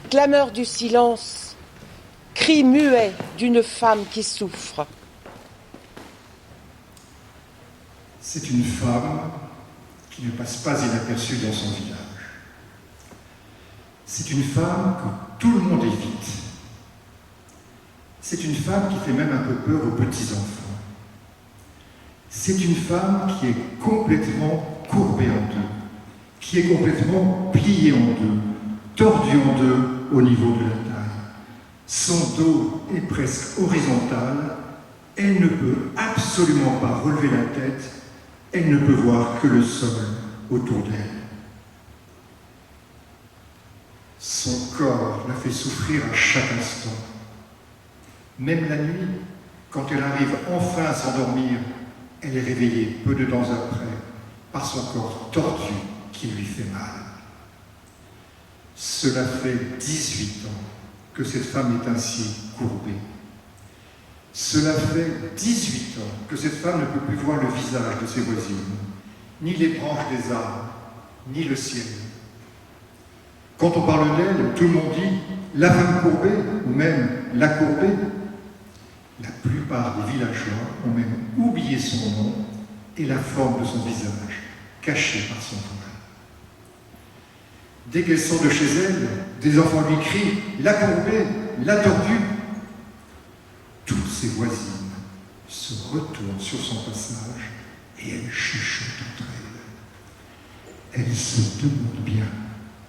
Clameur du silence, cri muet d'une femme qui souffre. C'est une femme qui ne passe pas inaperçue dans son village. C'est une femme que tout le monde évite. C'est une femme qui fait même un peu peur aux petits-enfants. C'est une femme qui est complètement courbée en deux, qui est complètement pliée en deux, tordue en deux au niveau de la taille. Son dos est presque horizontal, elle ne peut absolument pas relever la tête, elle ne peut voir que le sol autour d'elle. Son corps la fait souffrir à chaque instant. Même la nuit, quand elle arrive enfin à s'endormir, elle est réveillée peu de temps après par son corps tordu qui lui fait mal. Cela fait 18 ans que cette femme est ainsi courbée. Cela fait 18 ans que cette femme ne peut plus voir le visage de ses voisines, ni les branches des arbres, ni le ciel. Quand on parle d'elle, tout le monde dit « la femme courbée » ou même « la courbée ». La plupart des villageois ont même oublié son nom et la forme de son visage, caché par son voile. Dès qu'elle sort de chez elle, des enfants lui crient « la courbée, la tordue ». Toutes ses voisines se retournent sur son passage et elles chuchotent entre elles. Elles se demandent bien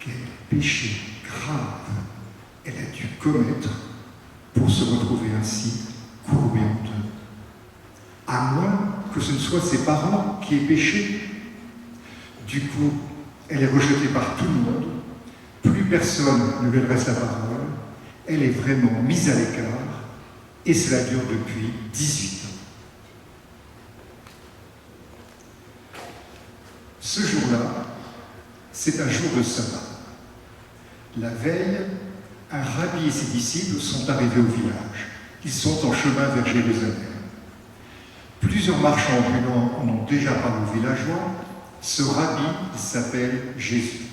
quel péché grave elle a dû commettre pour se retrouver ainsi courbée en deux. À moins que ce ne soit ses parents qui aient péché. Du coup, elle est rejetée par tout le monde, plus personne ne lui adresse la parole, elle est vraiment mise à l'écart, et cela dure depuis 18 ans. Ce jour-là, c'est un jour de sabbat. La veille, un rabbi et ses disciples sont arrivés au village. Ils sont en chemin vers Jérusalem. Plusieurs marchands ambulants en ont déjà parlé aux villageois. Ce rabbi, il s'appelle Jésus.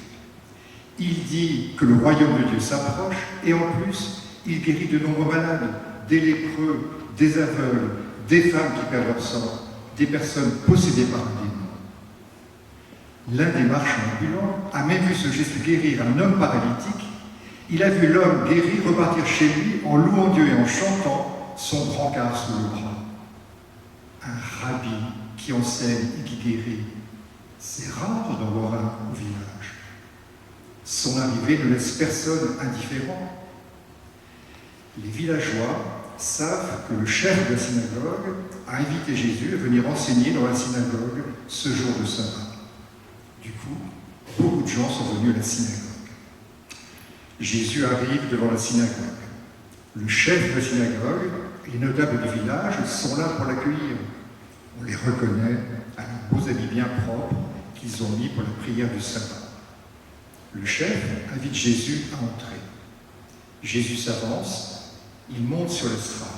Il dit que le royaume de Dieu s'approche et en plus, il guérit de nombreux malades, des lépreux, des aveugles, des femmes qui perdent leur sang, des personnes possédées par un démon. L'un des marchands ambulants a même vu ce Jésus guérir un homme paralytique. Il a vu l'homme guéri repartir chez lui en louant Dieu et en chantant son brancard sous le bras. Un rabbi qui enseigne et qui guérit, c'est rare d'en voir un au village. Son arrivée ne laisse personne indifférent. Les villageois savent que le chef de la synagogue a invité Jésus à venir enseigner dans la synagogue ce jour de sabbat. Du coup, beaucoup de gens sont venus à la synagogue. Jésus arrive devant la synagogue. Le chef de la synagogue et les notables du village sont là pour l'accueillir. On les reconnaît à leurs beaux habits bien propres qu'ils ont mis pour la prière du sabbat. Le chef invite Jésus à entrer. Jésus s'avance, il monte sur l'estrade.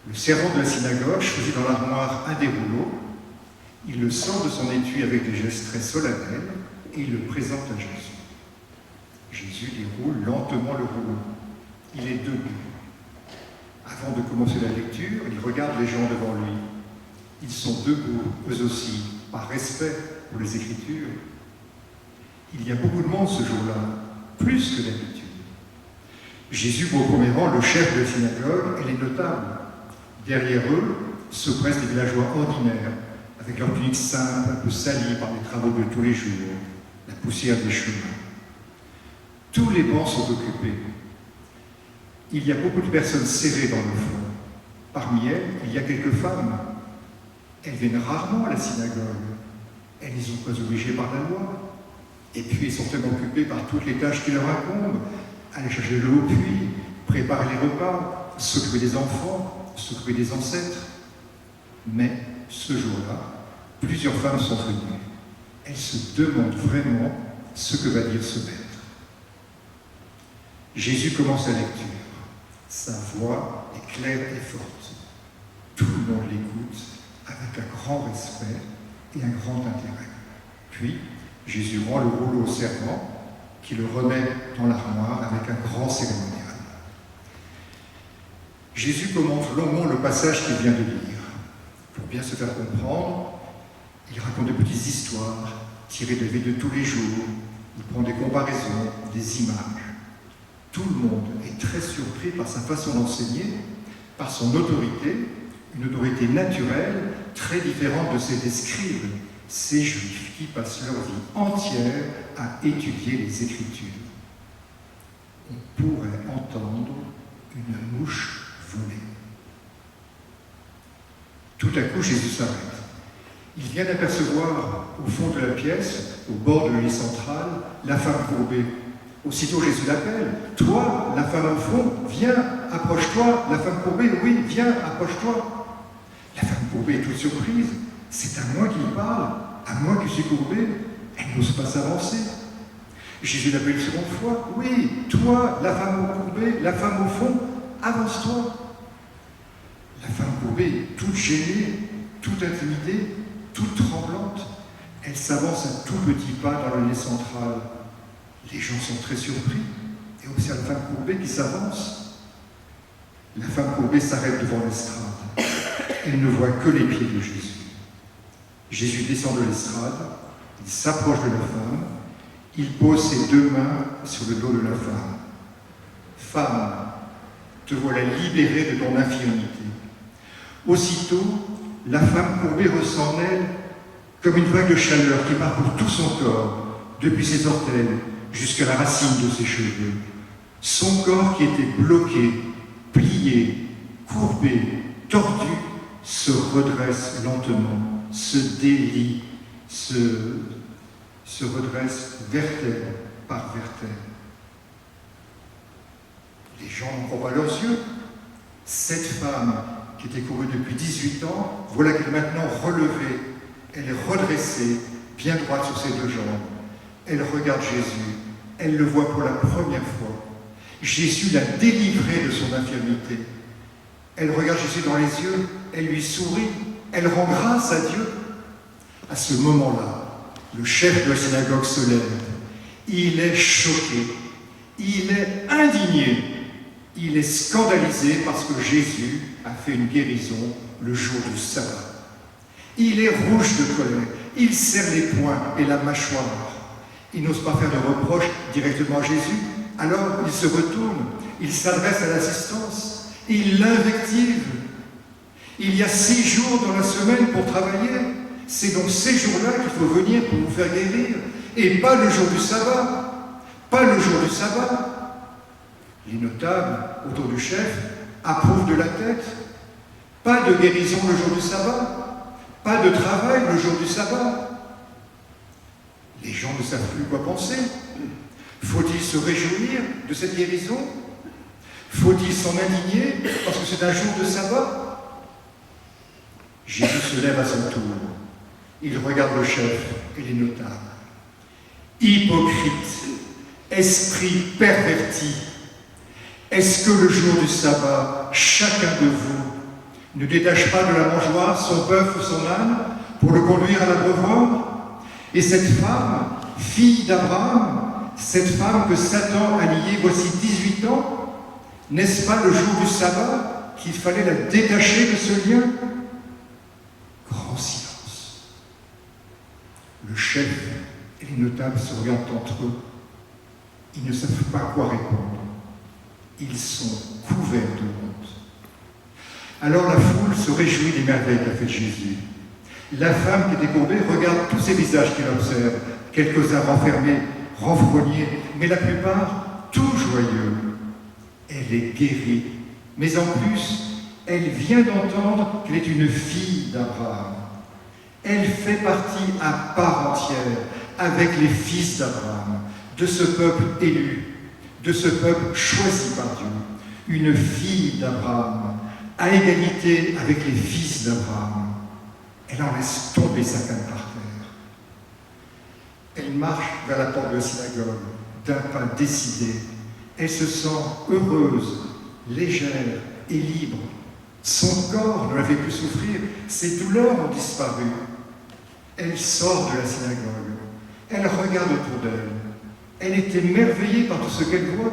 Le servant de la synagogue choisit dans l'armoire un des rouleaux. Il le sort de son étui avec des gestes très solennels et il le présente à Jésus. Jésus déroule lentement le rouleau. Il est debout. Avant de commencer la lecture, il regarde les gens devant lui. Ils sont debout, eux aussi, par respect pour les Écritures. Il y a beaucoup de monde ce jour-là, plus que d'habitude. Jésus voit au premier rang le chef de la synagogue et les notables. Derrière eux se pressent les villageois ordinaires, avec leurs tuniques simples, un peu salies par les travaux de tous les jours, la poussière des chemins. Tous les bancs sont occupés. Il y a beaucoup de personnes serrées dans le fond. Parmi elles, il y a quelques femmes. Elles viennent rarement à la synagogue. Elles n'y sont pas obligées par la loi. Et puis, elles sont tellement occupées par toutes les tâches qui leur incombent. Aller chercher de l'eau au puits, préparer les repas, s'occuper des enfants, s'occuper des ancêtres. Mais, ce jour-là, plusieurs femmes sont venues. Elles se demandent vraiment ce que va dire ce maître. Jésus commence la lecture. Sa voix est claire et forte. Tout le monde l'écoute avec un grand respect et un grand intérêt. Puis, Jésus rend le rouleau au servant. qui le remet dans l'armoire avec un grand cérémonial. Jésus commente longuement le passage qu'il vient de lire. Pour bien se faire comprendre, il raconte de petites histoires tirées de la vie de tous les jours. Il prend des comparaisons, des images. Tout le monde est très surpris par sa façon d'enseigner, par son autorité, une autorité naturelle, très différente de celle des scribes, ces juifs qui passent leur vie entière à étudier les Écritures. On pourrait entendre une mouche voler. Tout à coup, Jésus s'arrête. Il vient d'apercevoir au fond de la pièce, au bord de la lit centrale, la femme courbée. Aussitôt Jésus l'appelle. « Toi, la femme au fond, viens, approche-toi. » La femme courbée, « Oui, viens, approche-toi. » La femme courbée est toute surprise. « C'est à moi qu'il parle, à moi qui suis courbée. » Elle n'ose pas s'avancer. Jésus l'appelle une seconde fois. « Oui, toi, la femme courbée, la femme au fond, avance-toi. » La femme courbée est toute gênée, toute intimidée, toute tremblante. Elle s'avance à tout petits pas dans la lit centrale. Les gens sont très surpris et observent la femme courbée qui s'avance. La femme courbée s'arrête devant l'estrade. Elle ne voit que les pieds de Jésus. Jésus descend de l'estrade, il s'approche de la femme, il pose ses deux mains sur le dos de la femme. « Femme, te voilà libérée de ton infirmité. » Aussitôt, la femme courbée ressent en elle comme une vague de chaleur qui parcourt tout son corps, depuis ses orteils jusqu'à la racine de ses cheveux. Son corps qui était bloqué, plié, courbé, tordu, se redresse lentement, se délie, se redresse vertèbre par vertèbre. Les gens n'en croient pas leurs yeux. Cette femme qui était courbée depuis 18 ans, voilà qu'elle est maintenant relevée, elle est redressée, bien droite sur ses deux jambes. Elle regarde Jésus, elle le voit pour la première fois. Jésus l'a délivrée de son infirmité. Elle regarde Jésus dans les yeux, elle lui sourit, elle rend grâce à Dieu. À ce moment-là, le chef de la synagogue se lève. Il est choqué, il est indigné, il est scandalisé parce que Jésus a fait une guérison le jour du sabbat. Il est rouge de colère, il serre les poings et la mâchoire. Il n'ose pas faire de reproches directement à Jésus. Alors il se retourne, il s'adresse à l'assistance, il l'invective. Il y a 6 jours dans la semaine pour travailler. C'est donc ces jours-là qu'il faut venir pour vous faire guérir. Et pas le jour du sabbat. Pas le jour du sabbat. Les notables autour du chef approuvent de la tête. Pas de guérison le jour du sabbat. Pas de travail le jour du sabbat. Les gens ne savent plus quoi penser. Faut-il se réjouir de cette guérison? Faut-il s'en indigner parce que c'est un jour de sabbat? Jésus se lève à son tour. Il regarde le chef et les notables. Hypocrite, esprit perverti, est-ce que le jour du sabbat, chacun de vous ne détache pas de la mangeoire son bœuf ou son âne pour le conduire à l'abreuvoir? Et cette femme, fille d'Abraham, cette femme que Satan a liée voici 18 ans, n'est-ce pas le jour du sabbat qu'il fallait la détacher de ce lien? Grand silence. Le chef et les notables se regardent entre eux. Ils ne savent pas quoi répondre. Ils sont couverts de honte. Alors la foule se réjouit des merveilles qu'a fait Jésus. La femme qui était courbée regarde tous ces visages qu'elle observe, quelques-uns renfermés, renfrognés, mais la plupart tout joyeux. Elle est guérie, mais en plus, elle vient d'entendre qu'elle est une fille d'Abraham. Elle fait partie à part entière avec les fils d'Abraham, de ce peuple élu, de ce peuple choisi par Dieu, une fille d'Abraham, à égalité avec les fils d'Abraham. Elle en laisse tomber sa canne par terre. Elle marche vers la porte de la synagogue, d'un pas décidé. Elle se sent heureuse, légère et libre. Son corps ne la fait plus souffrir, ses douleurs ont disparu. Elle sort de la synagogue, elle regarde autour d'elle, Elle est émerveillée par tout ce qu'elle voit.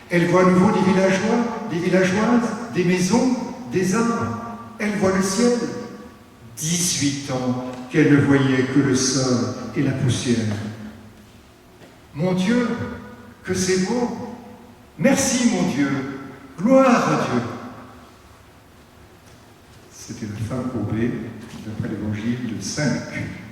Elle voit à nouveau des villageois, des villageoises, des maisons, des arbres. Elle voit le ciel. 18 ans qu'elle ne voyait que le sol et la poussière. Mon Dieu, que c'est beau! Merci, mon Dieu! Gloire à Dieu! C'était la femme courbée d'après l'évangile de Saint Luc.